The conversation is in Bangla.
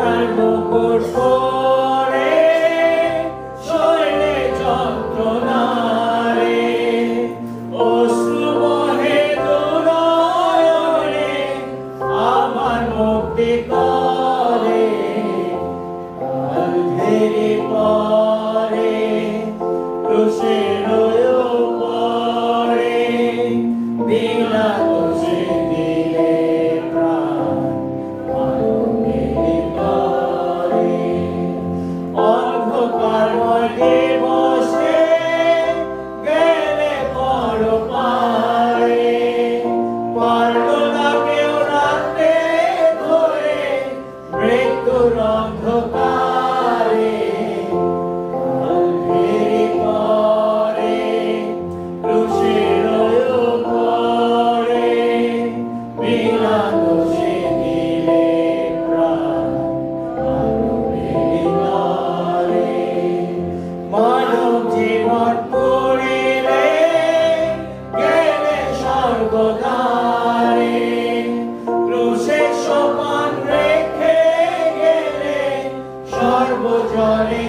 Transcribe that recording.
তার মুকুট পরে শরীরে যন্ত্রণারে অশ্রু বহে দুনয়নে আমার মুক্তি করে কালভেরি পরে ক্রুশের উপরে বিনা দোষে দিলে প্রাণ মানবের তরে অন্ধকারময় দিবসে গেলে পরপারে পারল না কেউ রাখতে ধরে মৃত্যুর অন্ধকারে কালভেরি পরে ক্রুশের উপরে বিনা দোষে দিলে প্রাণ মানবের তরে মানব জীবন পড়িলে গেলে স্বর্গদ্বারে ক্রুশের সোপান রেখে গেলে সর্বজনে